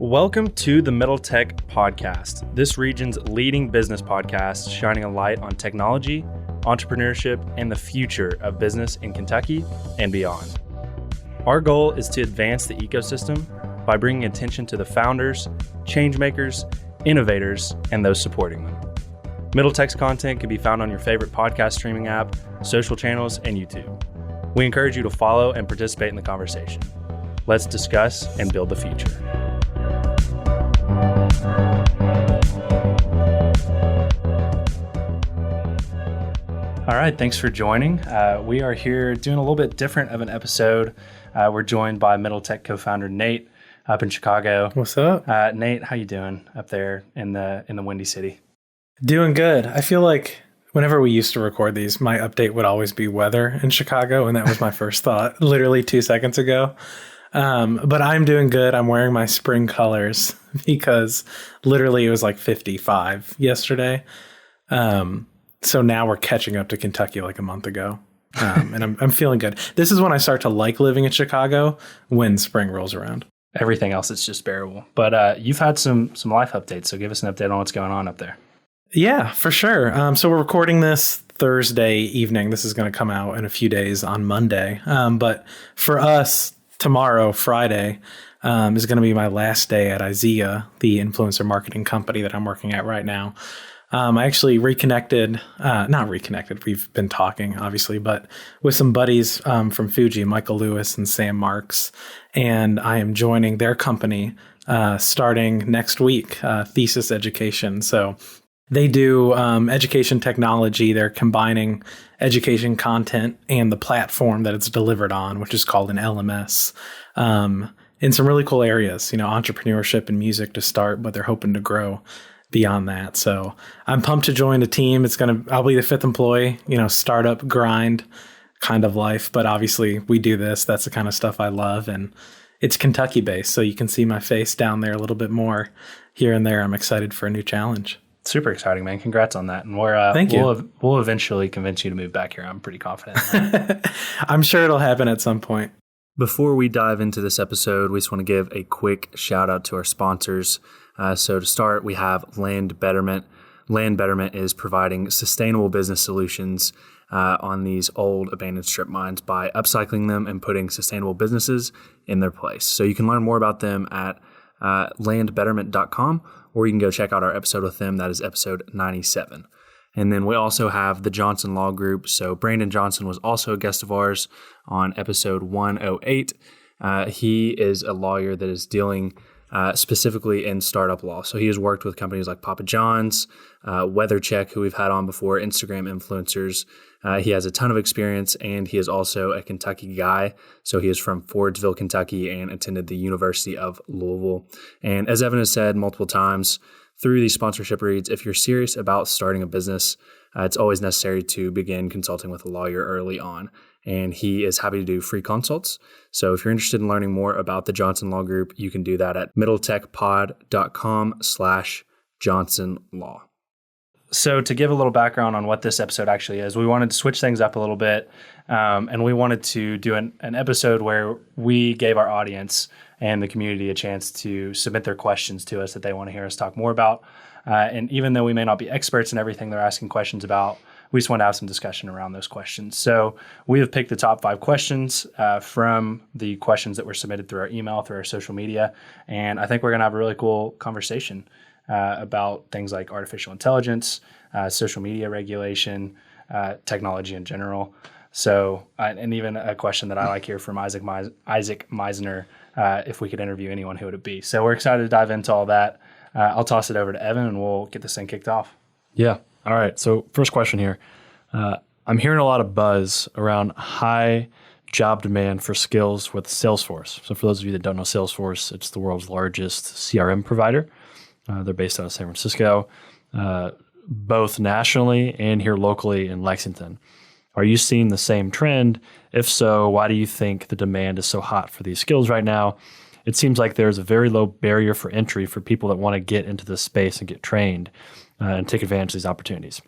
Welcome to the Middle Tech Podcast, this region's leading business podcast shining a light on technology, entrepreneurship, and the future of business in Kentucky and beyond. Our goal is to advance the ecosystem by bringing attention to the founders, changemakers, innovators, and those supporting them. Middle Tech's content can be found on your favorite podcast streaming app, social channels, and YouTube. We encourage you to follow and participate in the conversation. Let's discuss and build the future. All right, thanks for joining. We are here doing a little bit different of an episode. We're joined by Middle Tech co-founder Nate up in Chicago. What's up? Nate, how you doing up there in the Windy City? Doing good. I feel like whenever we used to record these, my update would always be weather in Chicago, and that was my first thought literally 2 seconds ago. But I'm doing good. I'm wearing my spring colors because literally it was like 55 yesterday. So now we're catching up to Kentucky like a month ago. And I'm feeling good. This is when I start to like living in Chicago, when spring rolls around. Everything else is just bearable. But you've had some life updates, so give us an update on what's going on up there. Yeah, for sure. So we're recording this Thursday evening. This is going to come out in a few days on Monday. But for us, tomorrow, Friday, is going to be my last day at IZEA, the influencer marketing company that I'm working at right now. I actually not reconnected. We've been talking, obviously, but with some buddies from Fuji, Michael Lewis and Sam Marks. And I am joining their company starting next week, Thesis Education. So they do education technology. They're combining education content and the platform that it's delivered on, which is called an LMS, in some really cool areas, entrepreneurship and music to start, but they're hoping to grow beyond that. So I'm pumped to join the team. I'll be the fifth employee, startup grind kind of life. But obviously we do this. That's the kind of stuff I love. And it's Kentucky based. So you can see my face down there a little bit more here and there. I'm excited for a new challenge. Super exciting, man. Congrats on that. And Thank you. We'll eventually convince you to move back here. I'm pretty confident. I'm sure it'll happen at some point. Before we dive into this episode, we just want to give a quick shout out to our sponsors. So to start, we have Land Betterment. Land Betterment is providing sustainable business solutions on these old abandoned strip mines by upcycling them and putting sustainable businesses in their place. So you can learn more about them at landbetterment.com, or you can go check out our episode with them. That is episode 97. And then we also have the Johnson Law Group. So Brandon Johnson was also a guest of ours on episode 108. He is a lawyer that is dealing specifically in startup law. So he has worked with companies like Papa John's, WeatherCheck, who we've had on before, Instagram influencers. He has a ton of experience, and he is also a Kentucky guy. So he is from Fordsville, Kentucky, and attended the University of Louisville. And as Evan has said multiple times through these sponsorship reads, if you're serious about starting a business, it's always necessary to begin consulting with a lawyer early on. And he is happy to do free consults. So if you're interested in learning more about the Johnson Law Group, you can do that at middletechpod.com/Johnson Law. So to give a little background on what this episode actually is, we wanted to switch things up a little bit. And we wanted to do an episode where we gave our audience and the community a chance to submit their questions to us that they want to hear us talk more about. And even though we may not be experts in everything they're asking questions about, we just want to have some discussion around those questions. So we have picked the top 5 questions from the questions that were submitted through our email, through our social media. And I think we're going to have a really cool conversation about things like artificial intelligence, social media regulation, technology in general. So, and even a question that I like here from Isaac Meisner, if we could interview anyone, who would it be? So we're excited to dive into all that. I'll toss it over to Evan and we'll get this thing kicked off. Yeah. All right. So first question here. I'm hearing a lot of buzz around high job demand for skills with Salesforce. So for those of you that don't know Salesforce, it's the world's largest CRM provider. They're based out of San Francisco, both nationally and here locally in Lexington. Are you seeing the same trend? If so, why do you think the demand is so hot for these skills right now? It seems like there's a very low barrier for entry for people that want to get into this space and get trained and take advantage of these opportunities.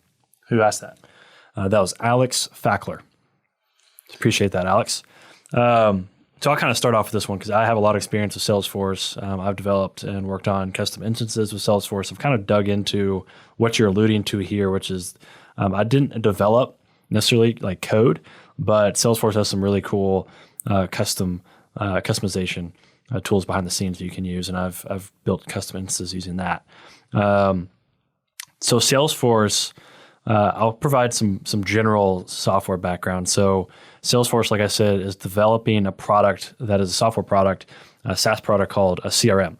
Who asked that? That was Alex Fackler. Appreciate that, Alex. So I'll kind of start off with this one because I have a lot of experience with Salesforce. I've developed and worked on custom instances with Salesforce. I've kind of dug into what you're alluding to here, which is I didn't develop necessarily like code, but Salesforce has some really cool customization tools behind the scenes that you can use, and I've built custom instances using that. So Salesforce, I'll provide some general software background. So Salesforce, like I said, is developing a product that is a software product, a SaaS product called a CRM.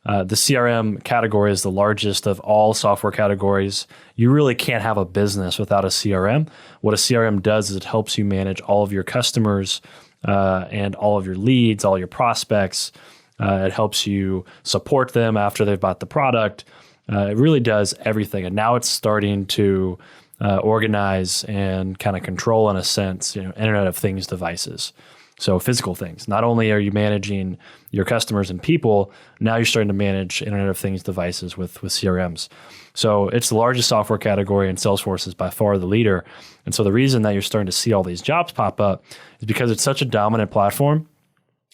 The CRM category is the largest of all software categories. You really can't have a business without a CRM. What a CRM does is it helps you manage all of your customers and all of your leads, all your prospects. It helps you support them after they've bought the product. It really does everything. And now it's starting to organize and kind of control, in a sense, Internet of Things devices. So physical things. Not only are you managing your customers and people, now you're starting to manage Internet of Things devices with CRMs. So it's the largest software category, and Salesforce is by far the leader. And so the reason that you're starting to see all these jobs pop up is because it's such a dominant platform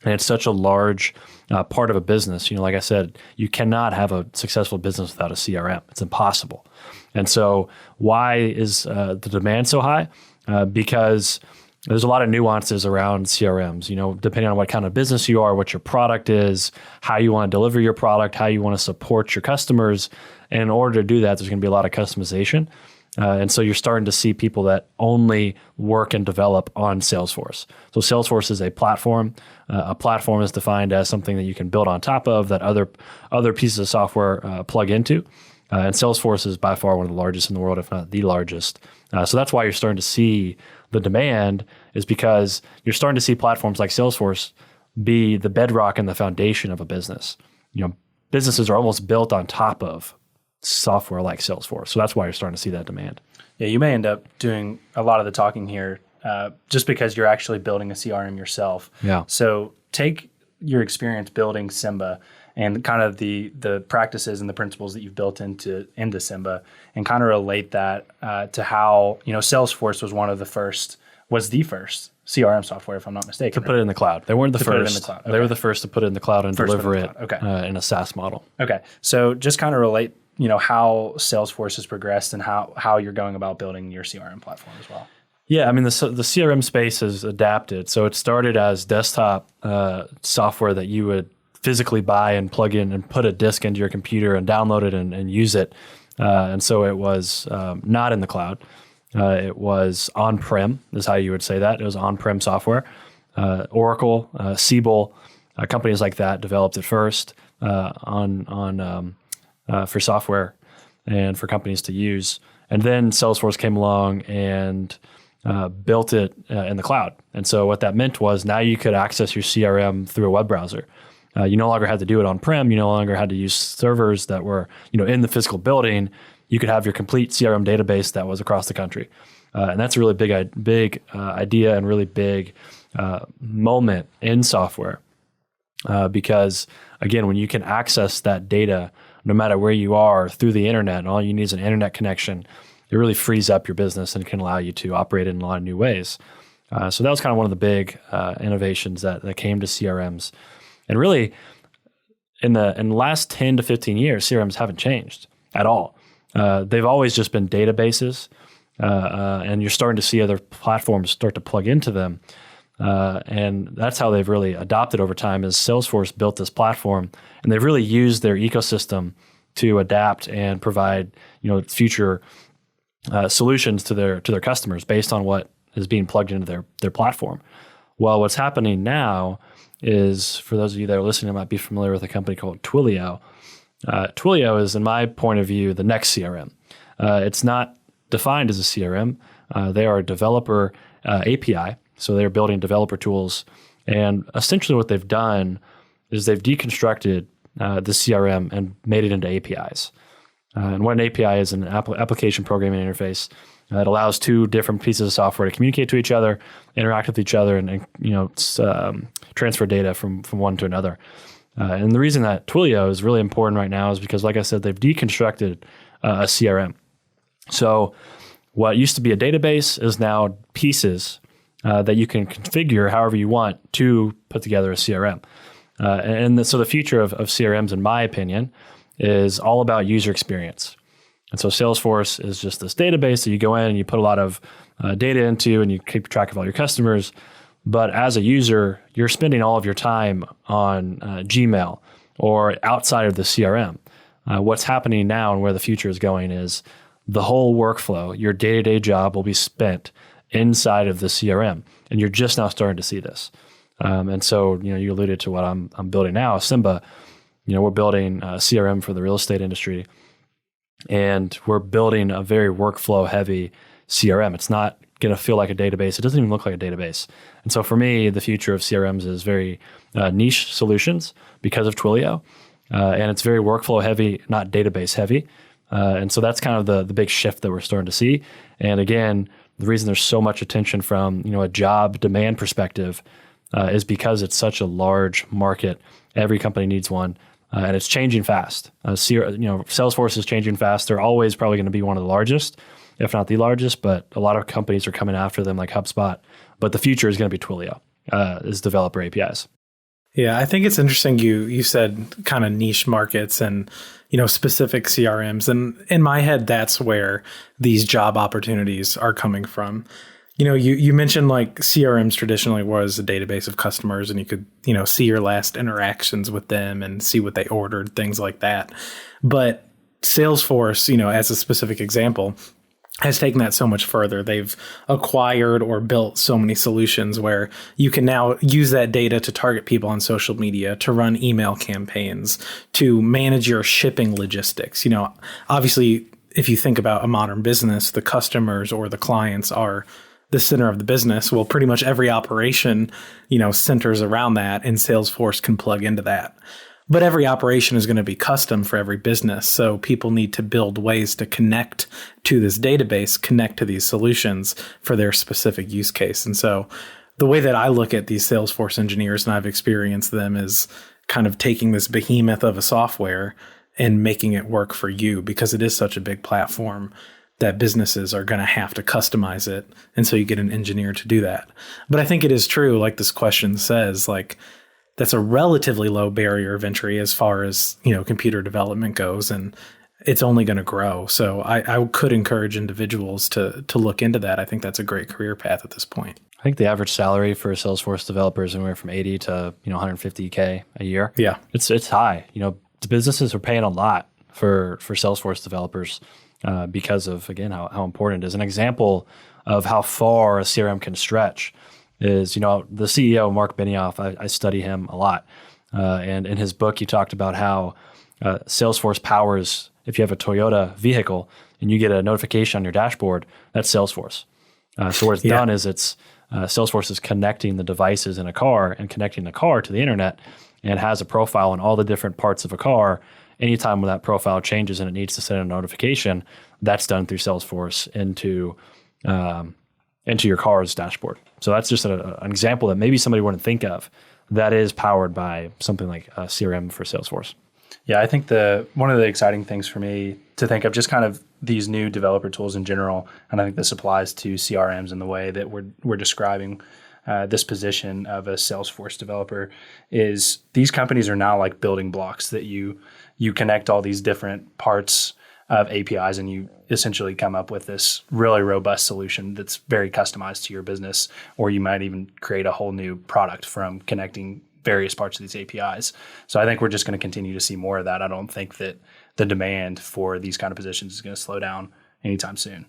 and it's such a large part of a business. Like I said, you cannot have a successful business without a CRM. It's impossible. And so why is the demand so high? Because there's a lot of nuances around CRMs, depending on what kind of business you are, what your product is, how you want to deliver your product, how you want to support your customers. And in order to do that, there's going to be a lot of customization. And so you're starting to see people that only work and develop on Salesforce. So Salesforce is a platform. A platform is defined as something that you can build on top of that other pieces of software plug into. And Salesforce is by far one of the largest in the world, if not the largest. So that's why you're starting to see the demand, is because you're starting to see platforms like Salesforce be the bedrock and the foundation of a business. Businesses are almost built on top of software like Salesforce. So that's why you're starting to see that demand. Yeah, you may end up doing a lot of the talking here just because you're actually building a CRM yourself. Yeah. So take your experience building Simba and kind of the practices and the principles that you've built into Simba, and kind of relate that to how Salesforce was the first CRM software, if I'm not mistaken. To put it in the cloud. They weren't the first. Put it in the cloud. Okay. They were the first to put it in the cloud and deliver it Okay. In a SaaS model. Okay. So just kind of relate, how Salesforce has progressed and how you're going about building your CRM platform as well. Yeah, I mean, the CRM space has adapted. So it started as desktop software that you would physically buy and plug in and put a disk into your computer and download it and use it. And so it was not in the cloud. It was on-prem, is how you would say that. It was on-prem software. Oracle, Siebel, companies like that developed it first for software and for companies to use. And then Salesforce came along and built it in the cloud. And so what that meant was now you could access your CRM through a web browser. You no longer had to do it on-prem. You no longer had to use servers that were in the physical building. You could have your complete CRM database that was across the country. And that's a really big idea and really big moment in software. Because, again, when you can access that data, no matter where you are, through the internet, and all you need is an internet connection, it really frees up your business and can allow you to operate in a lot of new ways. So that was kind of one of the big innovations that came to CRMs. And really, in the last 10 to 15 years, CRMs haven't changed at all. They've always just been databases, and you're starting to see other platforms start to plug into them. And that's how they've really adopted over time, is Salesforce built this platform, and they've really used their ecosystem to adapt and provide future solutions to their customers based on what is being plugged into their platform. Well, what's happening now is, for those of you that are listening, might be familiar with a company called Twilio. Twilio is, in my point of view, the next CRM. It's not defined as a CRM. They are a developer API, so they're building developer tools. And essentially what they've done is they've deconstructed the CRM and made it into APIs. And what an API is, an application programming interface. It allows two different pieces of software to communicate to each other, interact with each other, and transfer data from one to another. And the reason that Twilio is really important right now is because, like I said, they've deconstructed a CRM. So what used to be a database is now pieces that you can configure however you want to put together a CRM. So the future of CRMs, in my opinion, is all about user experience. And so Salesforce is just this database that you go in and you put a lot of data into and you keep track of all your customers. But as a user, you're spending all of your time on Gmail or outside of the CRM. What's happening now and where the future is going is the whole workflow, your day-to-day job will be spent inside of the CRM. And you're just now starting to see this. And so, you alluded to what I'm building now, Simba. We're building a CRM for the real estate industry, and we're building a very workflow-heavy CRM. It's not going to feel like a database. It doesn't even look like a database. And so for me, the future of CRMs is very niche solutions because of Twilio, and it's very workflow-heavy, not database-heavy. And so that's kind of the big shift that we're starting to see. And again, the reason there's so much attention from a job demand perspective is because it's such a large market. Every company needs one, and it's changing fast. Salesforce is changing fast. They're always probably going to be one of the largest, if not the largest, but a lot of companies are coming after them like HubSpot. But the future is going to be Twilio, is developer APIs. Yeah, I think it's interesting you said kind of niche markets and specific CRMs. And in my head, that's where these job opportunities are coming from. You mentioned like CRMs traditionally was a database of customers and you could, see your last interactions with them and see what they ordered, things like that. But Salesforce, as a specific example, has taken that so much further. They've acquired or built so many solutions where you can now use that data to target people on social media, to run email campaigns, to manage your shipping logistics. Obviously, if you think about a modern business, the customers or the clients are the center of the business. Well, pretty much every operation, centers around that, and Salesforce can plug into that. But every operation is going to be custom for every business. So people need to build ways to connect to this database, connect to these solutions for their specific use case. And so the way that I look at these Salesforce engineers, and I've experienced them, is kind of taking this behemoth of a software and making it work for you, because it is such a big platform that businesses are going to have to customize it. And so you get an engineer to do that. But I think it is true, like this question says, like that's a relatively low barrier of entry as far as, computer development goes, and it's only going to grow. So I could encourage individuals to look into that. I think that's a great career path at this point. I think the average salary for a Salesforce developer is anywhere from 80 to 150K a year. Yeah, it's high. The businesses are paying a lot for Salesforce developers because of, again, how important it is. An example of how far a CRM can stretch is, the CEO, Mark Benioff, I study him a lot. And in his book, he talked about how Salesforce powers, if you have a Toyota vehicle and you get a notification on your dashboard, that's Salesforce. So what it's done is Salesforce is connecting the devices in a car and connecting the car to the internet, and has a profile on all the different parts of a car. Anytime when that profile changes and it needs to send a notification, that's done through Salesforce into your car's dashboard. So that's just an example that maybe somebody wouldn't think of that is powered by something like a CRM for Salesforce. Yeah, I think one of the exciting things for me to think of, just kind of these new developer tools in general, and I think this applies to CRMs in the way that we're describing this position of a Salesforce developer, is these companies are now like building blocks that you connect all these different parts of APIs, and you essentially come up with this really robust solution that's very customized to your business, or you might even create a whole new product from connecting various parts of these APIs. So I think we're just going to continue to see more of that. I don't think that the demand for these kind of positions is going to slow down anytime soon.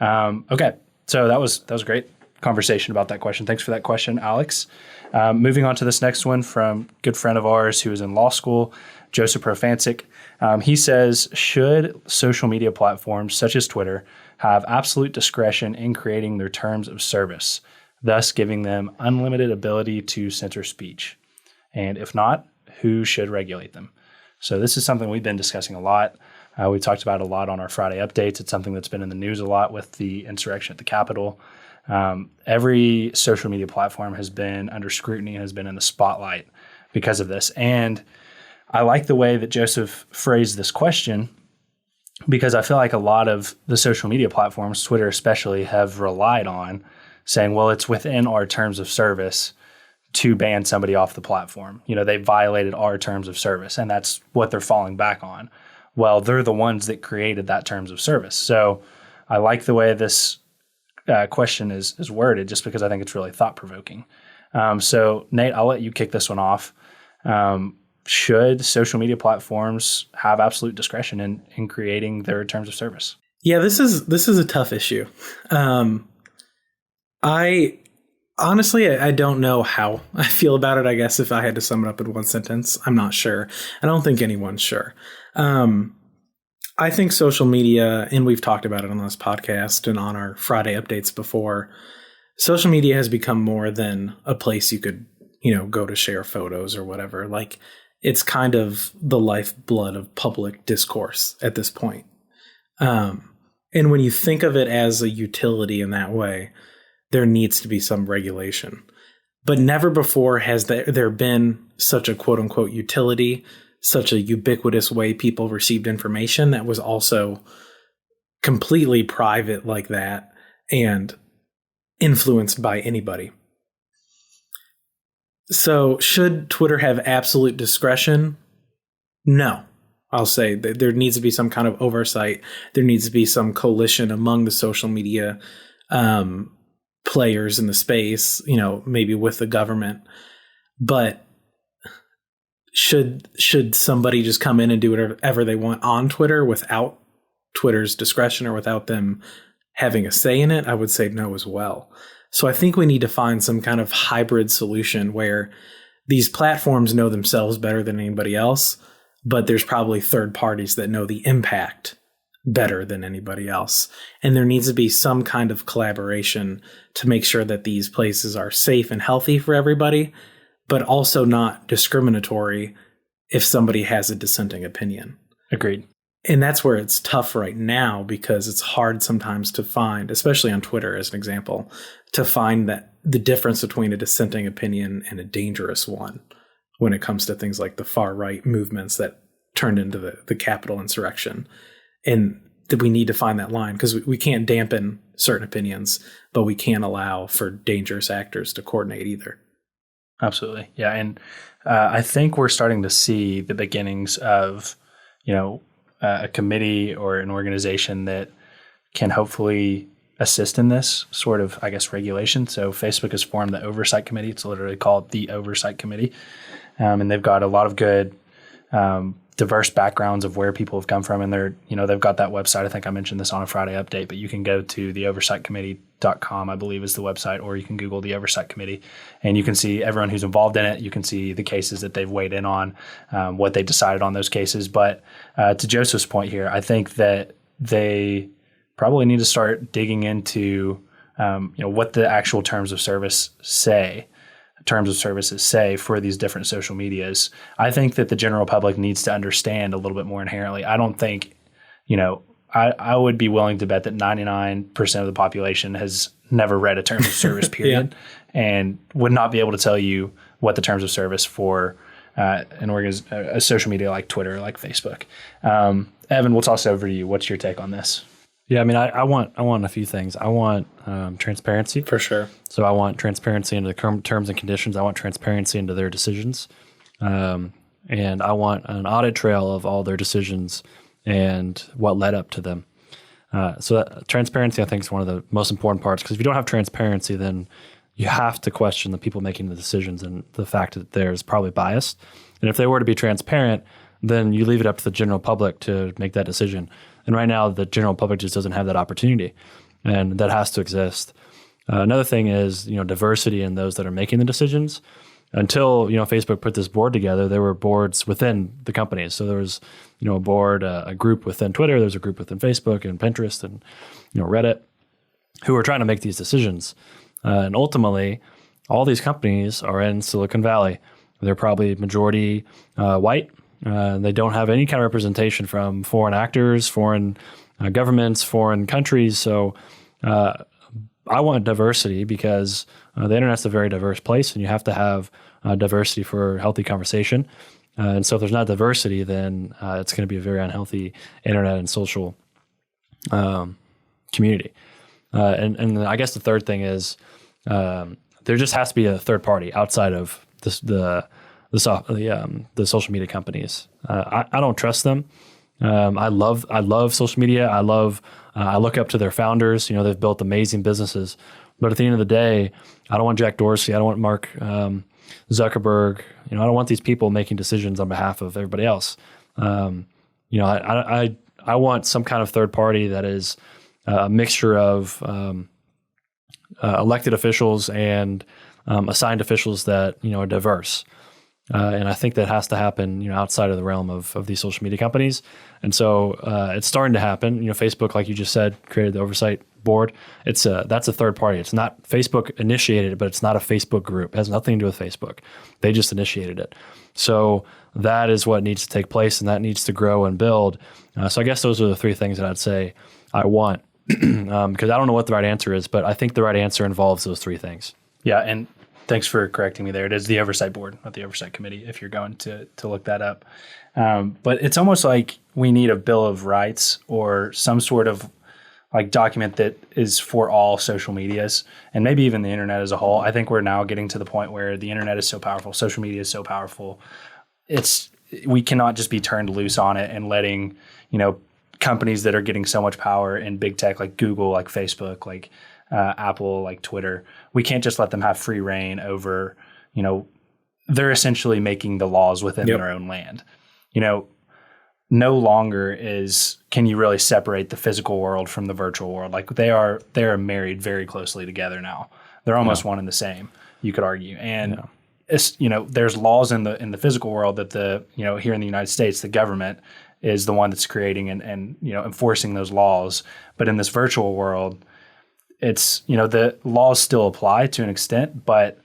Okay, so that was a great conversation about that question. Thanks for that question, Alex. Moving on to this next one from a good friend of ours who is in law school, Joseph Profancic. He says, should social media platforms such as Twitter have absolute discretion in creating their terms of service, thus giving them unlimited ability to censor speech? And if not, who should regulate them? So this is something we've been discussing a lot. We talked about it a lot on our Friday updates. It's something that's been in the news a lot with the insurrection at the Capitol. Every social media platform has been under scrutiny, has been in the spotlight because of this. And I like the way that Joseph phrased this question, because I feel like a lot of the social media platforms, Twitter especially, have relied on saying, well, it's within our terms of service to ban somebody off the platform. They violated our terms of service, and that's what they're falling back on. Well, they're the ones that created that terms of service. So I like the way this question is worded, just because I think it's really thought-provoking. So Nate, I'll let you kick this one off. Should social media platforms have absolute discretion in creating their terms of service? Yeah, this is a tough issue. I honestly don't know how I feel about it. I guess if I had to sum it up in one sentence, I'm not sure. I don't think anyone's sure. I think social media, and we've talked about it on this podcast and on our Friday updates before, social media has become more than a place you could, go to share photos or whatever. Like, it's kind of the lifeblood of public discourse at this point. And when you think of it as a utility in that way, there needs to be some regulation. But never before has there been such a quote unquote utility, such a ubiquitous way people received information that was also completely private like that and influenced by anybody. So should Twitter have absolute discretion? No. I'll say that there needs to be some kind of oversight. There needs to be some coalition among the social media players in the space, maybe with the government. But should somebody just come in and do whatever they want on Twitter without Twitter's discretion or without them having a say in it? I would say no as well. So I think we need to find some kind of hybrid solution where these platforms know themselves better than anybody else, but there's probably third parties that know the impact better than anybody else. And there needs to be some kind of collaboration to make sure that these places are safe and healthy for everybody, but also not discriminatory if somebody has a dissenting opinion. Agreed. And that's where it's tough right now, because it's hard sometimes to find, especially on Twitter as an example, to find that the difference between a dissenting opinion and a dangerous one when it comes to things like the far right movements that turned into the Capitol insurrection. And that we need to find that line, because we can't dampen certain opinions, but we can't allow for dangerous actors to coordinate either. Absolutely. Yeah. And I think we're starting to see the beginnings of, a committee or an organization that can hopefully assist in this sort of, regulation. So Facebook has formed the Oversight Committee. It's literally called the Oversight Committee. And they've got a lot of good diverse backgrounds of where people have come from. And they've got that website. I think I mentioned this on a Friday update, but you can go to theoversightcommittee.com, I believe is the website, or you can Google the Oversight Committee and you can see everyone who's involved in it. You can see the cases that they've weighed in on, what they decided on those cases. But to Joseph's point here, I think that they probably need to start digging into, what the actual terms of services say for these different social medias. I think that the general public needs to understand a little bit more inherently. I don't think, I would be willing to bet that 99% of the population has never read a terms of service period and would not be able to tell you what the terms of service for a social media like Twitter, like Facebook. Evan, we'll toss it over to you. What's your take on this? Yeah, I mean, I want a few things. I want transparency. For sure. So I want transparency into the terms and conditions. I want transparency into their decisions. And I want an audit trail of all their decisions and what led up to them. So that transparency, I think, is one of the most important parts, because if you don't have transparency, then you have to question the people making the decisions and the fact that there's probably bias. And if they were to be transparent, then you leave it up to the general public to make that decision. And right now, the general public just doesn't have that opportunity, and that has to exist. Another thing is, diversity in those that are making the decisions. Until, Facebook put this board together, there were boards within the companies. So there was, a board, a group within Twitter, there's a group within Facebook and Pinterest and, Reddit, who were trying to make these decisions. And ultimately, all these companies are in Silicon Valley. They're probably majority white. They don't have any kind of representation from foreign actors, foreign governments, foreign countries. So I want diversity, because the internet's a very diverse place, and you have to have diversity for healthy conversation. And so if there's not diversity, then it's going to be a very unhealthy internet and social community. And I guess the third thing is there just has to be a third party outside of the social media companies. I don't trust them. I love social media. I look up to their founders. They've built amazing businesses. But at the end of the day, I don't want Jack Dorsey. I don't want Mark Zuckerberg. I don't want these people making decisions on behalf of everybody else. I want some kind of third party that is a mixture of elected officials and assigned officials that are diverse. And I think that has to happen, outside of the realm of these social media companies. And so it's starting to happen. Facebook, like you just said, created the oversight board. That's a third party. It's not Facebook initiated it, but it's not a Facebook group. It has nothing to do with Facebook. They just initiated it. So that is what needs to take place, and that needs to grow and build. So I guess those are the three things that I'd say I want, because I don't know what the right answer is, but I think the right answer involves those three things. Yeah, and thanks for correcting me there. It is the oversight board, not the oversight committee, if you're going to look that up. But it's almost like we need a Bill of Rights or some sort of like document that is for all social medias and maybe even the internet as a whole. I think we're now getting to the point where the internet is so powerful, social media is so powerful. We cannot just be turned loose on it and letting, companies that are getting so much power in big tech like Google, like Facebook, like Apple, like Twitter. We can't just let them have free reign over, they're essentially making the laws within their own land. No longer can you really separate the physical world from the virtual world. Like they are married very closely together now. They're almost one and the same, you could argue. And it's, there's laws in the physical world that here in the United States, the government is the one that's creating and enforcing those laws. But in this virtual world, it's, the laws still apply to an extent, but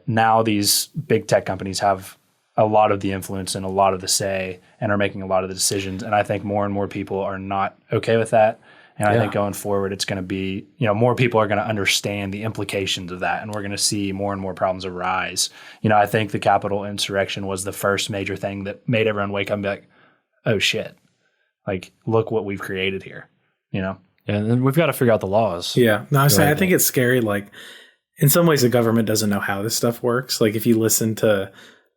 now these big tech companies have a lot of the influence and a lot of the say and are making a lot of the decisions. And I think more and more people are not okay with that. And I think going forward, it's going to be, more people are going to understand the implications of that. And we're going to see more and more problems arise. I think the Capitol insurrection was the first major thing that made everyone wake up and be like, oh shit, like, look what we've created here, Yeah, and then we've got to figure out the laws. Yeah. No, I think it's scary. Like, in some ways, the government doesn't know how this stuff works. Like, if you listen to,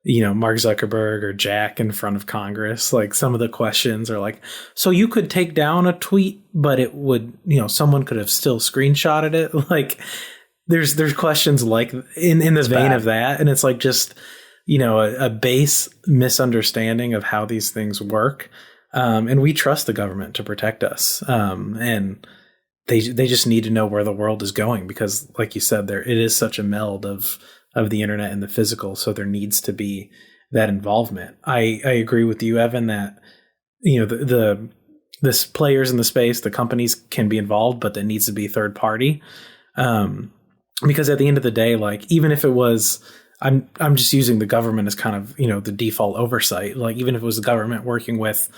Mark Zuckerberg or Jack in front of Congress, like some of the questions are like, so you could take down a tweet, but it would, someone could have still screenshotted it. Like, there's questions like in the vein of that. And it's like just, a base misunderstanding of how these things work. And we trust the government to protect us. And they just need to know where the world is going, because like you said, it is such a meld of the internet and the physical. So there needs to be that involvement. I agree with you, Evan, that, the players in the space, the companies can be involved, but there needs to be third party. Because at the end of the day, like, even if it was, I'm just using the government as kind of, the default oversight. Like, even if it was the government working with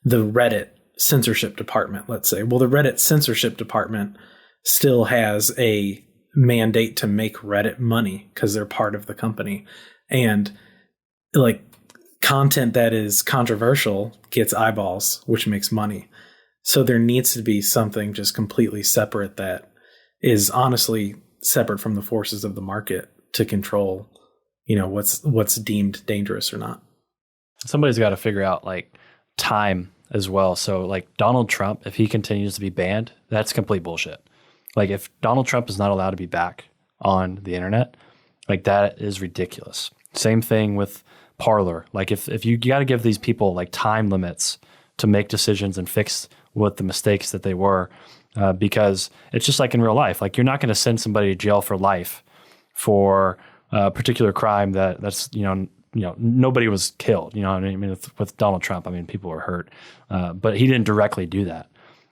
the Reddit censorship department, let's say, well, the Reddit censorship department still has a mandate to make Reddit money because they're part of the company. And like, content that is controversial gets eyeballs, which makes money. So there needs to be something just completely separate that is honestly separate from the forces of the market to control, what's deemed dangerous or not. Somebody's got to figure out like time as well. So like Donald Trump, if he continues to be banned, that's complete bullshit. Like, if Donald Trump is not allowed to be back on the internet, like, that is ridiculous. Same thing with Parler. Like, if you got to give these people like time limits to make decisions and fix what the mistakes that they were, because it's just like in real life. Like, you're not going to send somebody to jail for life for a particular crime that's nobody was killed. I mean, with Donald Trump, I mean, people were hurt, but he didn't directly do that.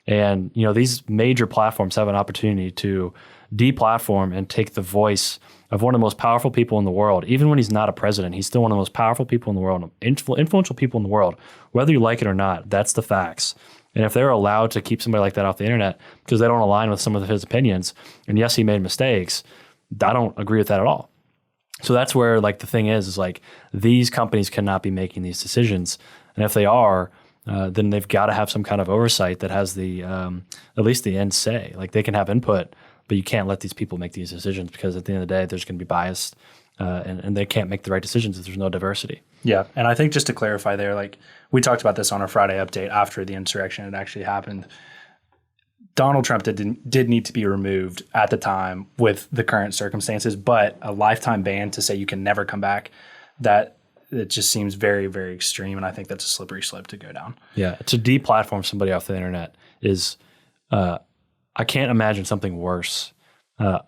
And, these major platforms have an opportunity to deplatform and take the voice of one of the most powerful people in the world. Even when he's not a president, he's still one of the most powerful people in the world, influential people in the world. Whether you like it or not, that's the facts. And if they're allowed to keep somebody like that off the internet because they don't align with some of his opinions, and yes, he made mistakes, I don't agree with that at all. So that's where like the thing is like these companies cannot be making these decisions. And if they are, then they've got to have some kind of oversight that has the at least the end say. Like they can have input, but you can't let these people make these decisions because at the end of the day, there's going to be bias, and they can't make the right decisions if there's no diversity. Yeah, and I think just to clarify there, like we talked about this on our Friday update after the insurrection had actually happened. Donald Trump did need to be removed at the time with the current circumstances, but a lifetime ban to say you can never come back, that it just seems very, very extreme, and I think that's a slippery slope to go down. Yeah, to deplatform somebody off the internet is, I can't imagine something worse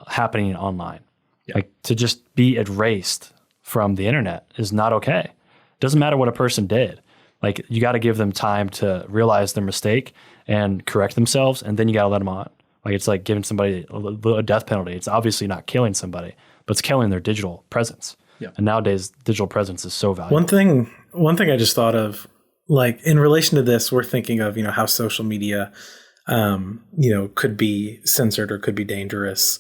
happening online. Yeah. Like to just be erased from the internet is not okay. Doesn't matter what a person did. Like you got to give them time to realize their mistake and correct themselves, and then you got to let them on. Like it's like giving somebody a death penalty. It's obviously not killing somebody, but it's killing their digital presence. Yeah. And nowadays, digital presence is so valuable. One thing I just thought of, like in relation to this, we're thinking of, how social media, could be censored or could be dangerous.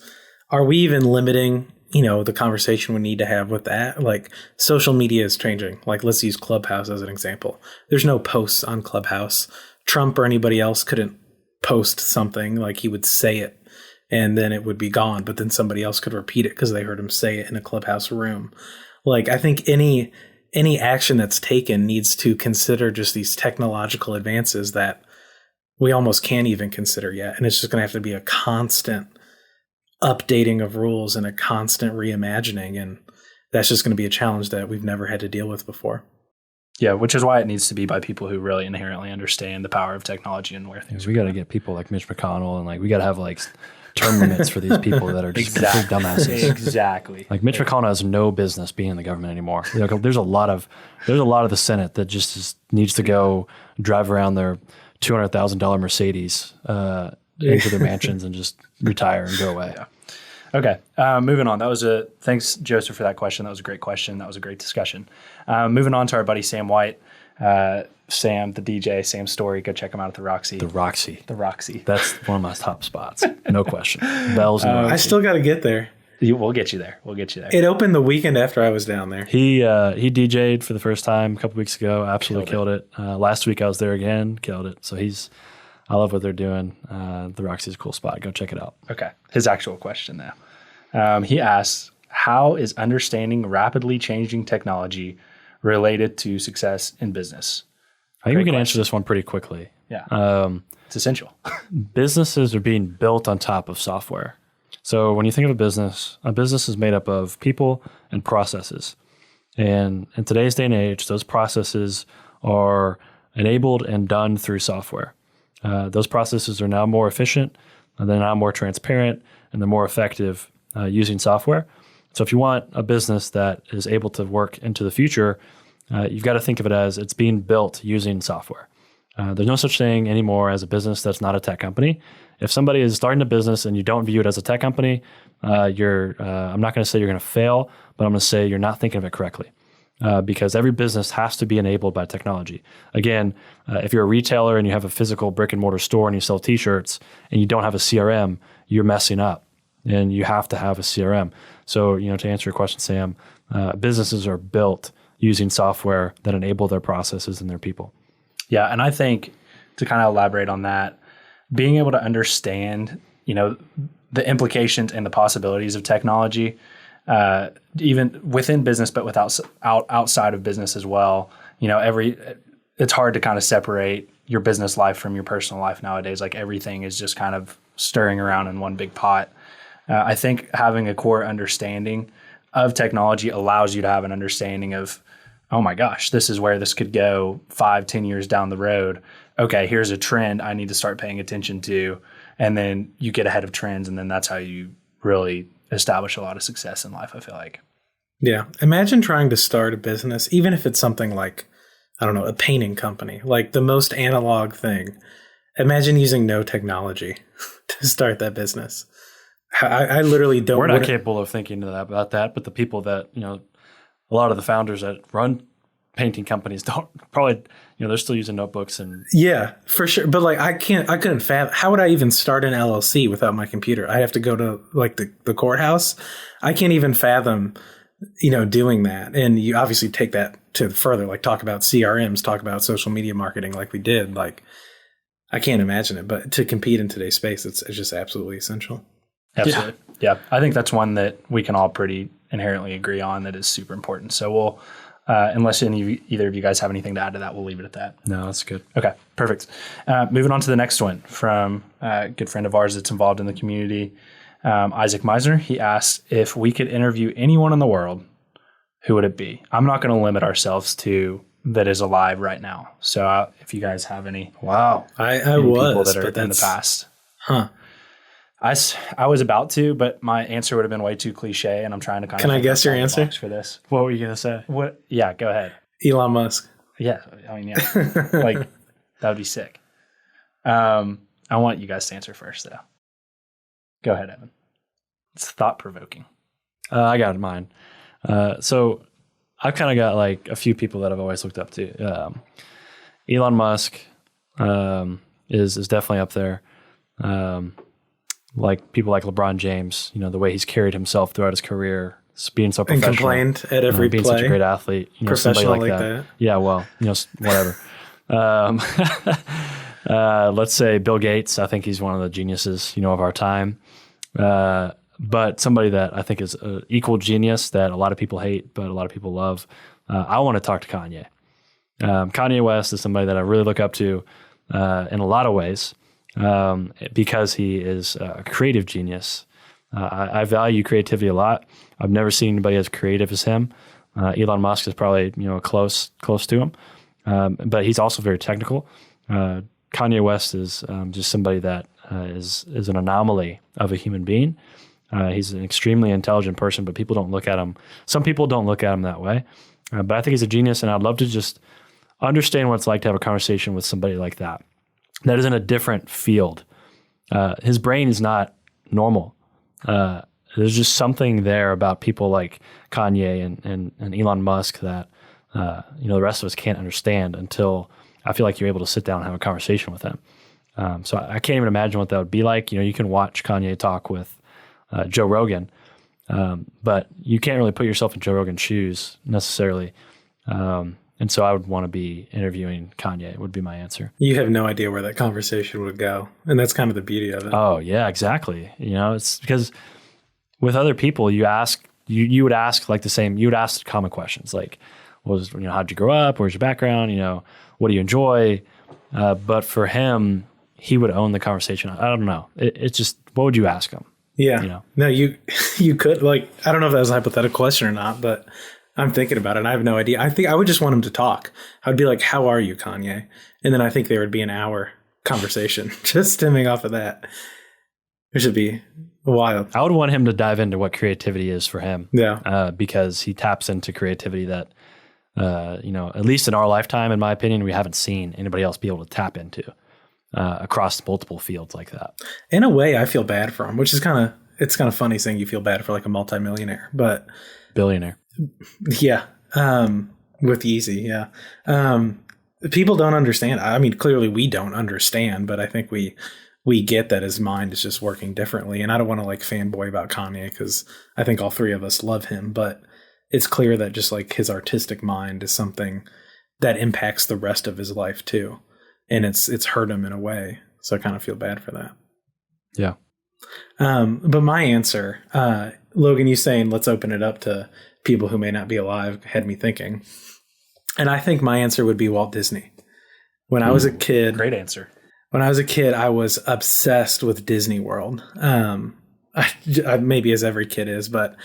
Are we even limiting, the conversation we need to have with that? Like social media is changing. Like let's use Clubhouse as an example. There's no posts on Clubhouse. Trump or anybody else couldn't post something, like he would say it and then it would be gone, but then somebody else could repeat it because they heard him say it in a Clubhouse room. Like I think any action that's taken needs to consider just these technological advances that we almost can't even consider yet. And it's just going to have to be a constant updating of rules and a constant reimagining. And that's just going to be a challenge that we've never had to deal with before. Yeah, which is why it needs to be by people who really inherently understand the power of technology and where things we got to get people like Mitch McConnell, and like we got to have like term limits for these people that are just complete dumbasses. Exactly. Like Mitch McConnell has no business being in the government anymore. There's a lot of the Senate that just needs to go drive around their $200,000 Mercedes into their mansions and just retire and go away. Yeah. Okay, moving on. Thanks, Joseph, for that question. That was a great question. That was a great discussion. Moving on to our buddy Sam White. Sam, the DJ, Sam Story. Go check him out at the Roxy. The Roxy. That's one of my top spots. No question. Bells and Roxy. I still got to get there. We'll get you there. It opened the weekend after I was down there. He DJ'd for the first time a couple weeks ago. Absolutely killed it. Last week I was there again. Killed it. So I love what they're doing. The Roxy is a cool spot. Go check it out. Okay. His actual question, though. He asks, how is understanding rapidly changing technology related to success in business? I think we can answer this one pretty quickly. Yeah. It's essential. Businesses are being built on top of software. So when you think of a business is made up of people and processes. And in today's day and age, those processes are enabled and done through software. Those processes are now more efficient, and they're now more transparent, and they're more effective using software. So if you want a business that is able to work into the future, you've got to think of it as it's being built using software. There's no such thing anymore as a business that's not a tech company. If somebody is starting a business and you don't view it as a tech company, I'm not going to say you're going to fail, but I'm going to say you're not thinking of it correctly. Because every business has to be enabled by technology. Again, if you're a retailer and you have a physical brick and mortar store and you sell t-shirts and you don't have a CRM, you're messing up, and you have to have a CRM. So, to answer your question, Sam, businesses are built using software that enable their processes and their people. Yeah, and I think to kind of elaborate on that, being able to understand, the implications and the possibilities of technology, even within business, but outside of business as well. It's hard to kind of separate your business life from your personal life nowadays. Like everything is just kind of stirring around in one big pot. I think having a core understanding of technology allows you to have an understanding of, oh my gosh, this is where this could go 5-10 years down the road. Okay, here's a trend I need to start paying attention to. And then you get ahead of trends, and then that's how you really establish a lot of success in life, I feel like. Yeah. Imagine trying to start a business, even if it's something like, I don't know, a painting company, like the most analog thing. Imagine using no technology to start that business. I literally don't. We're not capable of thinking about that, but the people that, a lot of the founders that run painting companies don't probably, they're still using notebooks and. Yeah, for sure. But like, I couldn't fathom, how would I even start an LLC without my computer? I have to go to like the courthouse. I can't even fathom doing that. And you obviously take that to further, like talk about CRMs, talk about social media marketing like we did. Like, I can't imagine it, but to compete in today's space, it's just absolutely essential. Absolutely. Yeah. I think that's one that we can all pretty inherently agree on that is super important. So we'll, unless either of you guys have anything to add to that, we'll leave it at that. No, that's good. Okay, perfect. Moving on to the next one from a good friend of ours that's involved in the community, Isaac Meisner. He asked if we could interview anyone in the world, who would it be? I'm not going to limit ourselves to that is alive right now. So if you guys have any, I people was, that are but that's in the past, huh? I was about to, but my answer would have been way too cliche, and I'm trying to kind of. Can I guess your answer for this? What were you going to say? What? Yeah, go ahead. Elon Musk. Yeah, I mean, yeah, like that would be sick. I want you guys to answer first, though. Go ahead, Evan. It's thought provoking. I got mine. So I've kind of got like a few people that I've always looked up to. Elon Musk is definitely up there. Like people like LeBron James, the way he's carried himself throughout his career, being so professional, and complained at every being play, such a great athlete, professional somebody like that. Yeah, well, whatever. Let's say Bill Gates. I think he's one of the geniuses, of our time. But somebody that I think is an equal genius that a lot of people hate, but a lot of people love. I want to talk to Kanye. Kanye West is somebody that I really look up to in a lot of ways because he is a creative genius. I value creativity a lot. I've never seen anybody as creative as him. Elon Musk is probably close to him, but he's also very technical. Kanye West is just somebody that is an anomaly of a human being. He's an extremely intelligent person, but people don't look at him. Some people don't look at him that way. But I think he's a genius, and I'd love to just understand what it's like to have a conversation with somebody like that. That is in a different field. His brain is not normal. There's just something there about people like Kanye and Elon Musk that the rest of us can't understand until I feel like you're able to sit down and have a conversation with them. So I can't even imagine what that would be like. You can watch Kanye talk with Joe Rogan, but you can't really put yourself in Joe Rogan's shoes necessarily. And so I would want to be interviewing Kanye would be my answer. You have no idea where that conversation would go. And that's kind of the beauty of it. Oh, yeah, exactly. It's because with other people, you would ask like you would ask common questions like, how'd you grow up? Where's your background? What do you enjoy? But for him, he would own the conversation. I don't know. It's just, what would you ask him? Yeah. No, you could, like, I don't know if that was a hypothetical question or not, but I'm thinking about it and I have no idea. I think I would just want him to talk. I would be like, how are you, Kanye? And then I think there would be an hour conversation just stemming off of that. It should be wild. I would want him to dive into what creativity is for him. Yeah. Because he taps into creativity that, at least in our lifetime, in my opinion, we haven't seen anybody else be able to tap into across multiple fields like that. In a way, I feel bad for him, which is it's kind of funny saying you feel bad for like a multimillionaire, but billionaire. Yeah. With Yeezy. Yeah. People don't understand. I mean, clearly we don't understand, but I think we get that his mind is just working differently. And I don't want to like fanboy about Kanye because I think all three of us love him, but it's clear that just like his artistic mind is something that impacts the rest of his life too. And it's hurt him in a way. So I kind of feel bad for that. Yeah. But my answer, Logan, you saying, let's open it up to people who may not be alive, had me thinking. And I think my answer would be Walt Disney. When I was a kid. Great answer. When I was a kid, I was obsessed with Disney World. Maybe as every kid is, but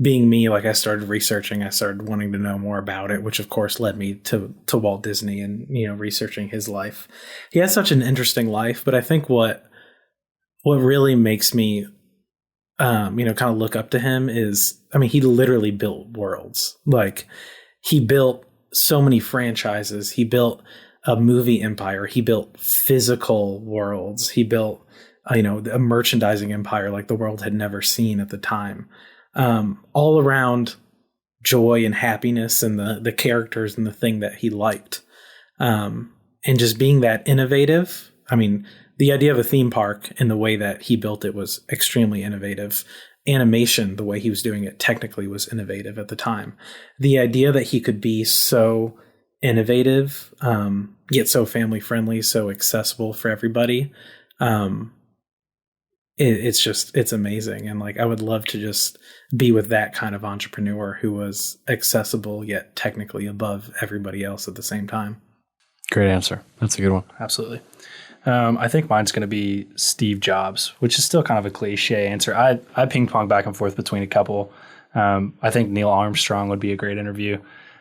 being me, like I started researching, I started wanting to know more about it, which of course led me to Walt Disney and, researching his life. He has such an interesting life, but I think what really makes me, kind of look up to him is, he literally built worlds. Like he built so many franchises. He built a movie empire. He built physical worlds. He built, a merchandising empire like the world had never seen at the time. All around joy and happiness and the characters and the thing that he liked. And just being that innovative. The idea of a theme park and the way that he built it was extremely innovative. animation, the way he was doing it technically was innovative at the time. The idea that he could be so innovative, yet so family friendly, so accessible for everybody, it's amazing. And like, I would love to just be with that kind of entrepreneur who was accessible yet technically above everybody else at the same time. Great answer. That's a good one. Absolutely. I think mine's going to be Steve Jobs, which is still kind of a cliche answer. I ping pong back and forth between a couple. I think Neil Armstrong would be a great interview.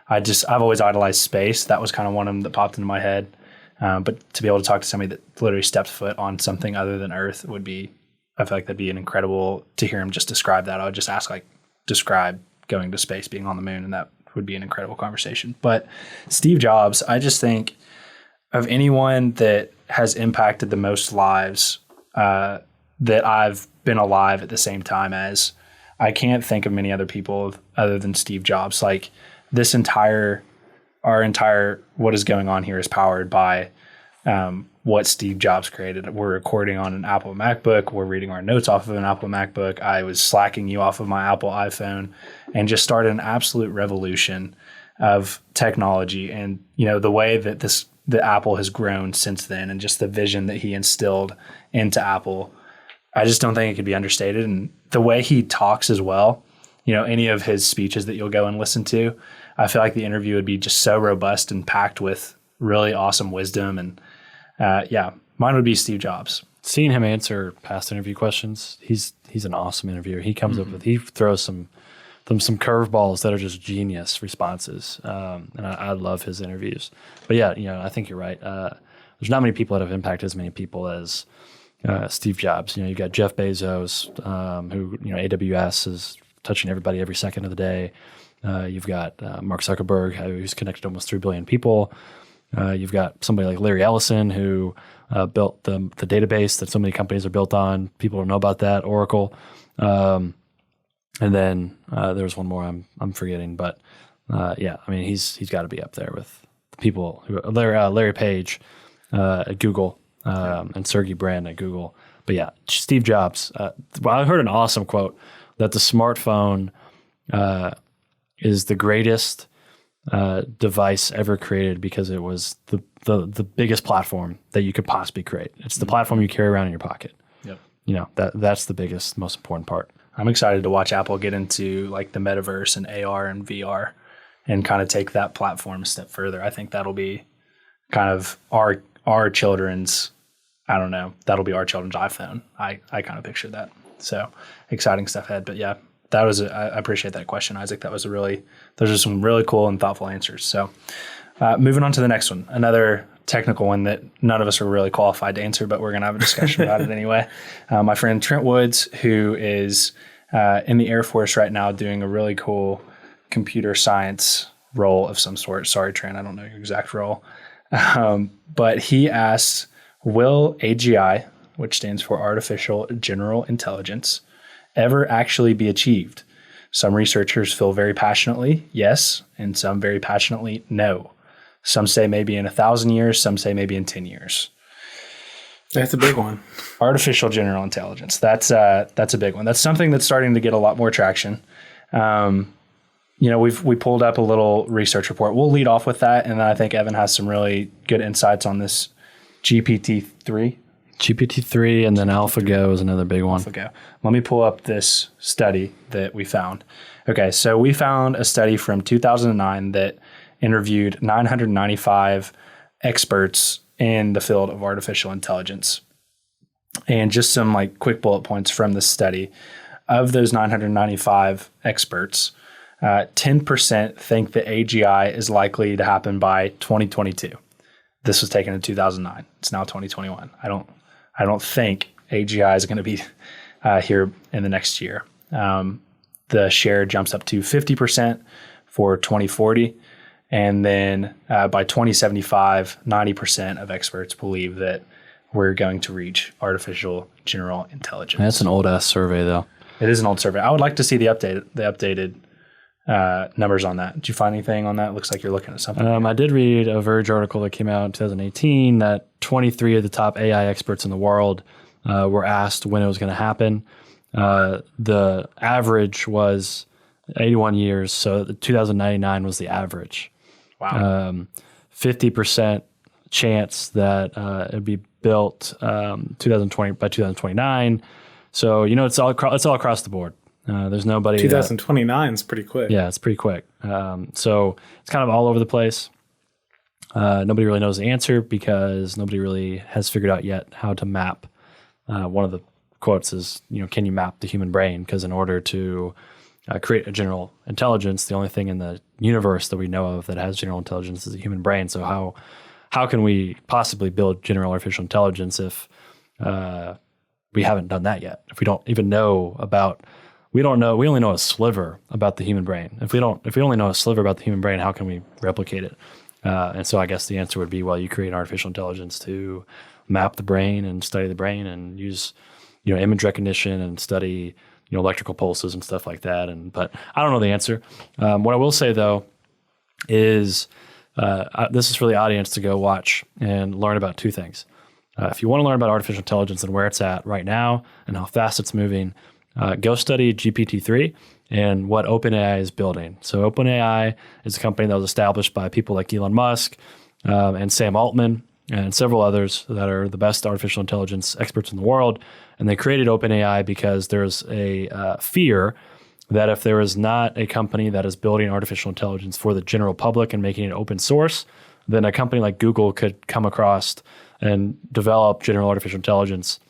I've always idolized space. That was kind of one of them that popped into my head. But to be able to talk to somebody that literally stepped foot on something other than Earth I feel like that'd be an incredible, to hear him just describe that. I would just ask, like, describe going to space, being on the moon, and that would be an incredible conversation. But Steve Jobs, I just think of anyone that has impacted the most lives that I've been alive at the same time as, I can't think of many other people other than Steve Jobs. Like, our entire what is going on here is powered by what Steve Jobs created. We're recording on an Apple MacBook. We're reading our notes off of an Apple MacBook. I was slacking you off of my Apple iPhone, and just started an absolute revolution of technology. And, you know, the way that the Apple has grown since then, and just the vision that he instilled into Apple, I just don't think it could be understated. And the way he talks as well, you know, any of his speeches that you'll go and listen to, I feel like the interview would be just so robust and packed with really awesome wisdom. And mine would be Steve Jobs. Seeing him answer past interview questions, he's an awesome interviewer. He comes up with, he throws some curveballs that are just genius responses. And I love his interviews. But yeah, you know, I think you're right. There's not many people that have impacted as many people as Steve Jobs. You know, you've got Jeff Bezos, who, you know, AWS is touching everybody every second of the day. You've got Mark Zuckerberg, who's connected almost 3 billion people. You've got somebody like Larry Ellison, who built the database that so many companies are built on. People don't know about that, Oracle. And then there was one more I'm forgetting, but I mean, he's got to be up there with the people who Larry Page at Google and Sergey Brin at Google. But yeah, Steve Jobs. I heard an awesome quote that the smartphone is the greatest device ever created because it was the biggest platform that you could possibly create. It's the platform you carry around in your pocket. Yep. You know, that's the biggest, most important part. I'm excited to watch Apple get into like the metaverse and AR and VR and kind of take that platform a step further. I think that'll be kind of our children's, I don't know, that'll be our children's iPhone. I kind of picture that. So exciting stuff ahead. But yeah, I appreciate that question, Isaac. Those are some really cool and thoughtful answers. So moving on to the next one, another technical one that none of us are really qualified to answer, but we're going to have a discussion about it anyway. My friend Trent Woods, who is in the Air Force right now doing a really cool computer science role of some sort. Sorry, Trent, I don't know your exact role. But he asks, will AGI, which stands for Artificial General Intelligence, ever actually be achieved? Some researchers feel very passionately yes, and some very passionately no. Some say maybe in 1,000 years, some say maybe in 10 years. That's a big one. Artificial general intelligence. That's a big one. That's something that's starting to get a lot more traction. You know, we pulled up a little research report. We'll lead off with that, and then I think Evan has some really good insights on this GPT-3. GPT-3 and then AlphaGo is another big one. AlphaGo. Let me pull up this study that we found. Okay, so we found a study from 2009 that interviewed 995 experts in the field of artificial intelligence. And just some like quick bullet points from this study. Of those 995 experts, 10% think that AGI is likely to happen by 2022. This was taken in 2009. It's now 2021. I don't think AGI is going to be here in the next year. The share jumps up to 50% for 2040. And then by 2075, 90% of experts believe that we're going to reach artificial general intelligence. That's an old-ass survey, though. It is an old survey. I would like to see the updated numbers on that. Did you find anything on that? It looks like you're looking at something. I did read a Verge article that came out in 2018 that 23 of the top AI experts in the world were asked when it was going to happen. the average was 81 years. So 2099 was the average. Wow. 50% chance that it'd be built 2020 by 2029. So it's all across the board. There's nobody. 2029 is pretty quick. Yeah, it's pretty quick. So it's kind of all over the place. Nobody really knows the answer because nobody really has figured out yet how to map. One of the quotes is, can you map the human brain? Because in order to create a general intelligence, the only thing in the universe that we know of that has general intelligence is the human brain. So how can we possibly build general artificial intelligence if we haven't done that yet? If we don't even know about, we only know a sliver about the human brain. If we only know a sliver about the human brain, how can we replicate it? And so I guess the answer would be, well, you create artificial intelligence to map the brain and study the brain and use, image recognition and study, electrical pulses and stuff like that. But I don't know the answer. What I will say though is this is for the audience to go watch and learn about two things. If you want to learn about artificial intelligence and where it's at right now and how fast it's moving, go study GPT-3 and what OpenAI is building. So OpenAI is a company that was established by people like Elon Musk and Sam Altman and several others that are the best artificial intelligence experts in the world. And they created OpenAI because there's a fear that if there is not a company that is building artificial intelligence for the general public and making it open source, then a company like Google could come across and develop general artificial intelligence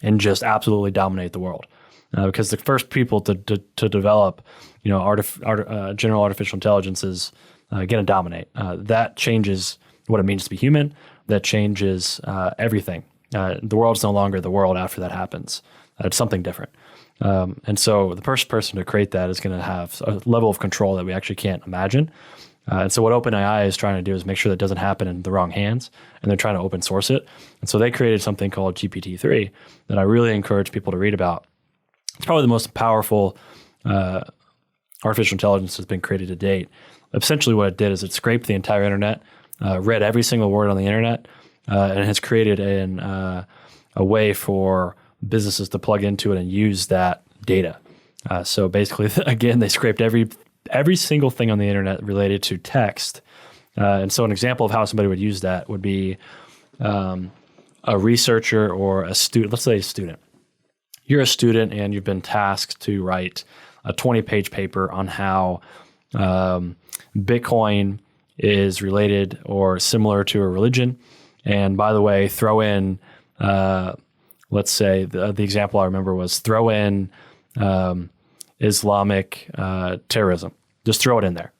and just absolutely dominate the world. Because the first people to develop, general artificial intelligence is going to dominate. That changes what it means to be human. That changes everything. The world's no longer the world after that happens. It's something different. And so the first person to create that is going to have a level of control that we actually can't imagine. And so what OpenAI is trying to do is make sure that doesn't happen in the wrong hands, and they're trying to open source it. And so they created something called GPT-3 that I really encourage people to read about. It's probably the most powerful artificial intelligence that's been created to date. Essentially what it did is it scraped the entire internet, read every single word on the internet, and has created a way for businesses to plug into it and use that data. So basically, again, they scraped every single thing on the internet related to text. And so an example of how somebody would use that would be a researcher or a student. Let's say a student. You're a student and you've been tasked to write a 20-page paper on how Bitcoin is related or similar to a religion. And by the way, throw in, let's say the example I remember was throw in Islamic terrorism. Just throw it in there.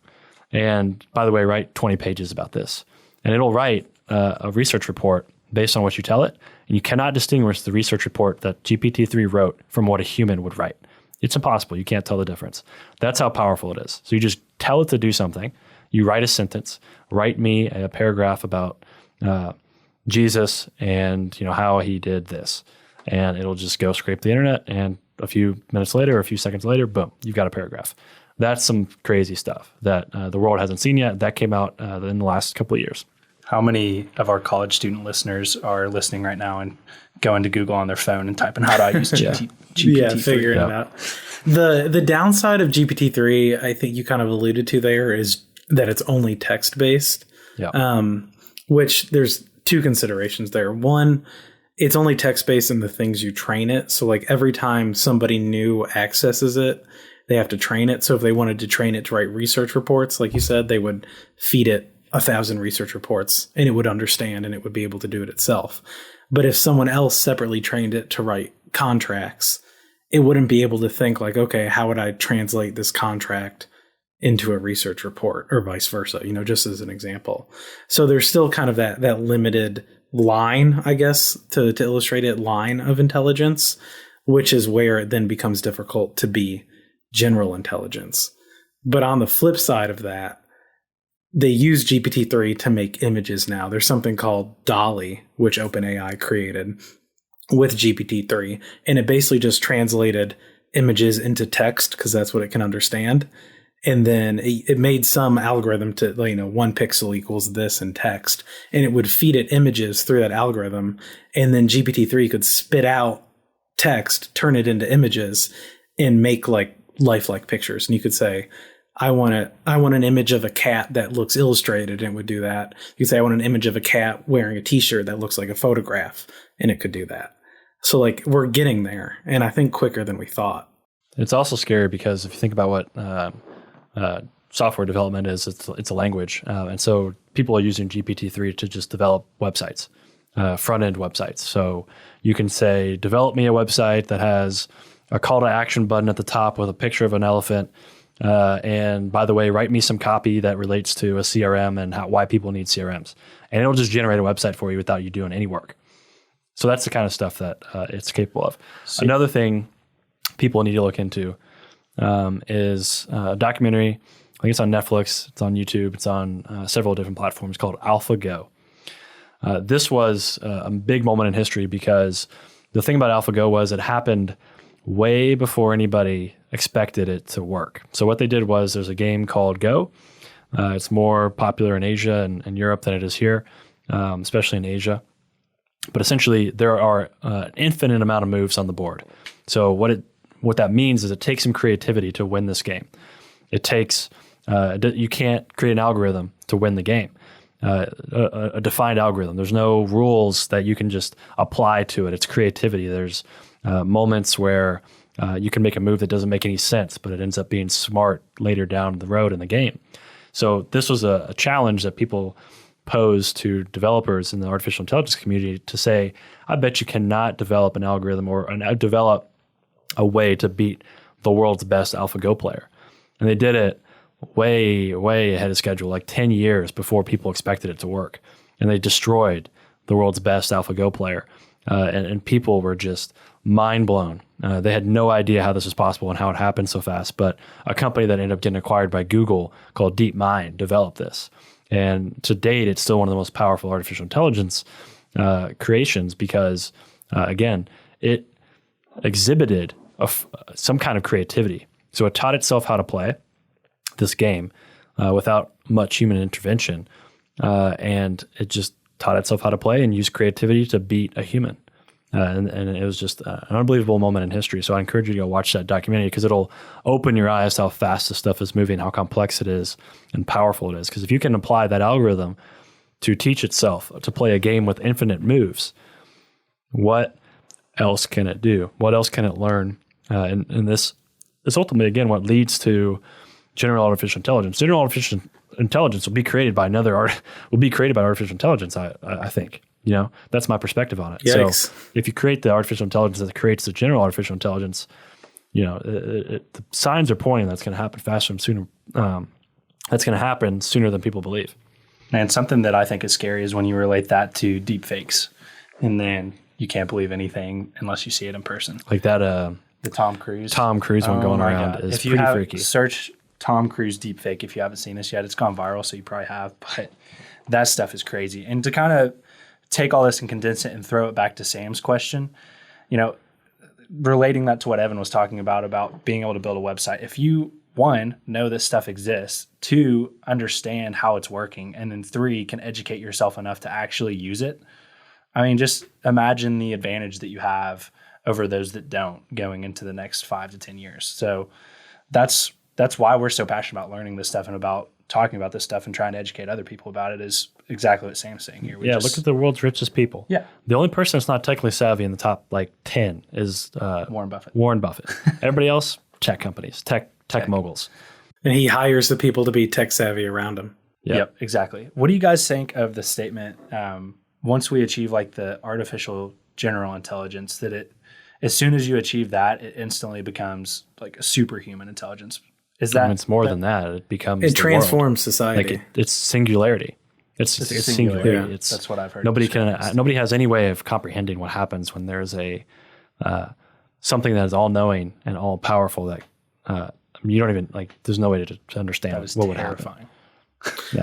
And by the way, write 20 pages about this. And it'll write a research report based on what you tell it. And you cannot distinguish the research report that GPT-3 wrote from what a human would write. It's impossible. You can't tell the difference. That's how powerful it is. So you just tell it to do something. You write a sentence, write me a paragraph about Jesus and how he did this. And it'll just go scrape the internet, and a few minutes later or a few seconds later, boom, you've got a paragraph. That's some crazy stuff that the world hasn't seen yet. That came out in the last couple of years. How many of our college student listeners are listening right now and going to Google on their phone and typing, how do I use GPT? Yeah, figuring it out. The downside of GPT-3, I think you kind of alluded to there, is that it's only text-based, which there's two considerations there. One, it's only text-based in the things you train it. So like every time somebody new accesses it, they have to train it. So if they wanted to train it to write research reports, like you said, they would feed it 1,000 research reports and it would understand and it would be able to do it itself. But if someone else separately trained it to write contracts, it wouldn't be able to think like, okay, how would I translate this contract into a research report or vice versa, just as an example. So there's still kind of that limited line, I guess, to illustrate it, line of intelligence, which is where it then becomes difficult to be general intelligence. But on the flip side of that, they use GPT-3 to make images now. There's something called DALL-E, which OpenAI created with GPT-3, and it basically just translated images into text because that's what it can understand. And then it made some algorithm to, 1 pixel equals this in text, and it would feed it images through that algorithm. And then GPT-3 could spit out text, turn it into images, and make like lifelike pictures. And you could say, I want an image of a cat that looks illustrated, and it would do that. You could say, I want an image of a cat wearing a t-shirt that looks like a photograph, and it could do that. So like we're getting there, and I think quicker than we thought. It's also scary because if you think about what software development is, it's a language. And so people are using GPT-3 to just develop websites, front-end websites. So you can say, develop me a website that has a call to action button at the top with a picture of an elephant. And by the way, write me some copy that relates to a CRM and why people need CRMs. And it'll just generate a website for you without you doing any work. So that's the kind of stuff that it's capable of. Another thing people need to look into is a documentary. I think it's on Netflix, it's on YouTube, it's on several different platforms, called AlphaGo. This was a big moment in history because the thing about AlphaGo was it happened way before anybody expected it to work. So what they did was there's a game called Go. It's more popular in Asia and Europe than it is here, especially in Asia. But essentially, there are an infinite amount of moves on the board. So what that means is it takes some creativity to win this game. It takes you can't create an algorithm to win the game, a defined algorithm. There's no rules that you can just apply to it. It's creativity. There's moments where you can make a move that doesn't make any sense, but it ends up being smart later down the road in the game. So this was a challenge that people posed to developers in the artificial intelligence community to say, I bet you cannot develop an algorithm or develop a way to beat the world's best AlphaGo player. And they did it way, way ahead of schedule, like 10 years before people expected it to work. And they destroyed the world's best AlphaGo player. And people were just mind blown. They had no idea how this was possible and how it happened so fast. But a company that ended up getting acquired by Google called DeepMind developed this. And to date, it's still one of the most powerful artificial intelligence creations because, again, it exhibited some kind of creativity. So it taught itself how to play this game without much human intervention. And it just taught itself how to play and use creativity to beat a human. And it was just an unbelievable moment in history. So I encourage you to go watch that documentary because it'll open your eyes to how fast this stuff is moving, how complex it is and powerful it is. Because if you can apply that algorithm to teach itself to play a game with infinite moves, what else can it do? What else can it learn? And this is ultimately, again, what leads to general artificial intelligence. General artificial intelligence will be created by artificial intelligence, I think. You know, that's my perspective on it. Yikes. So if you create the artificial intelligence that creates the general artificial intelligence, you know, the signs are pointing that's going to happen faster and sooner. That's going to happen sooner than people believe. And something that I think is scary is when you relate that to deep fakes, and then you can't believe anything unless you see it in person. Like that, the Tom Cruise one going around is if pretty freaky. Search Tom Cruise deep fake if you haven't seen this yet. It's gone viral, so you probably have. But that stuff is crazy. And to kind of take all this and condense it and throw it back to Sam's question, you know, relating that to what Evan was talking about being able to build a website. If you, one, know this stuff exists, two, understand how it's working, and then three, can educate yourself enough to actually use it. I mean, just imagine the advantage that you have over those that don't going into the next 5 to 10 years. So that's why we're so passionate about learning this stuff and about talking about this stuff and trying to educate other people about it is exactly what Sam's saying here. Look at the world's richest people. Yeah. The only person that's not technically savvy in the top 10 is Warren Buffett. Everybody else, tech companies, tech moguls. And he hires the people to be tech savvy around him. Yep, exactly. What do you guys think of the statement, once we achieve like the artificial general intelligence, that it, as soon as you achieve that, it instantly becomes like a superhuman intelligence? Is that it's more than that? It becomes it transforms society. Like it's singularity. It's singularity. Yeah, it's that's what I've heard. Nobody has any way of comprehending what happens when there's a something that is all knowing and all powerful that you don't even like. There's no way to understand what would happen.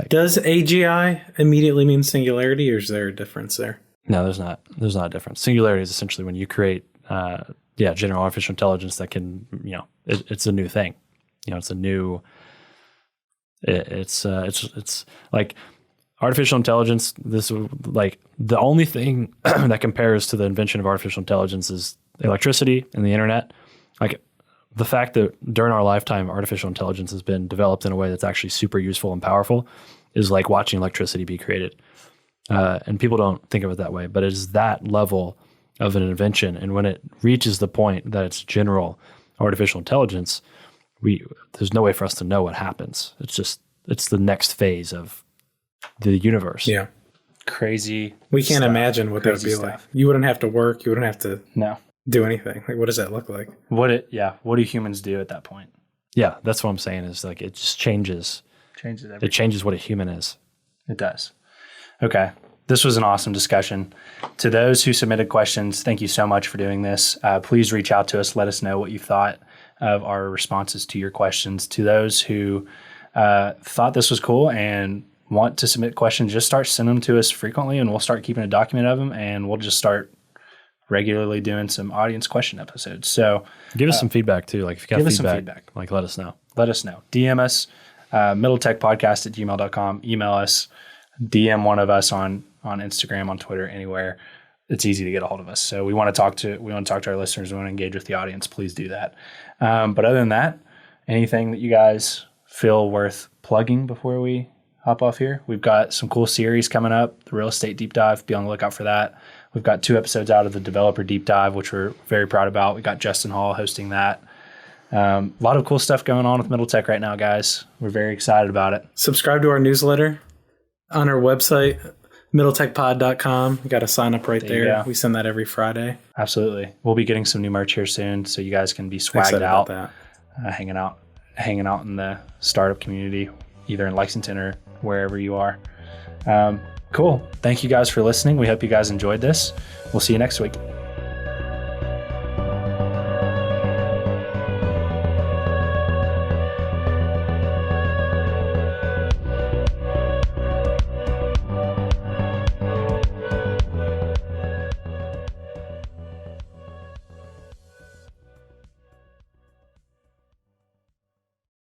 Does AGI immediately mean singularity, or is there a difference there? No, there's not. There's not a difference. Singularity is essentially when you create general artificial intelligence that can, it's a new thing. It's a new. It's like artificial intelligence. This like the only thing that compares to the invention of artificial intelligence is electricity and the internet, like the fact that during our lifetime, artificial intelligence has been developed in a way that's actually super useful and powerful is like watching electricity be created. And people don't think of it that way, but it is that level of an invention. And when it reaches the point that it's general artificial intelligence, there's no way for us to know what happens. It's the next phase of the universe. Yeah. Crazy. We can't imagine what that would be like. You wouldn't have to work. You wouldn't have to do anything. Like, what does that look like? What do humans do at that point? Yeah, that's what I'm saying is like it just changes. Changes everything. It changes what a human is. It does. Okay. This was an awesome discussion. To those who submitted questions, thank you so much for doing this. Please reach out to us. Let us know what you thought of our responses to your questions. To those who thought this was cool and want to submit questions, just start sending them to us frequently, and we'll start keeping a document of them, and we'll just start regularly doing some audience question episodes. So give us some feedback too. Like if you got feedback, like let us know. Let us know. DM us, middletechpodcast@gmail.com. Email us, DM one of us on Instagram, on Twitter, anywhere. It's easy to get a hold of us. So we want to talk to our listeners. We want to engage with the audience. Please do that. But other than that, anything that you guys feel worth plugging before we hop off here? We've got some cool series coming up. The real estate deep dive. Be on the lookout for that. We've got 2 episodes out of the developer deep dive, which we're very proud about. We got Justin Hall hosting that. A lot of cool stuff going on with Middle Tech right now, guys. We're very excited about it. Subscribe to our newsletter on our website, middletechpod.com. You got to sign up right there. We send that every Friday. Absolutely. We'll be getting some new merch here soon, so you guys can be swagged out, hanging out in the startup community, either in Lexington or wherever you are. Cool. Thank you guys for listening. We hope you guys enjoyed this. We'll see you next week.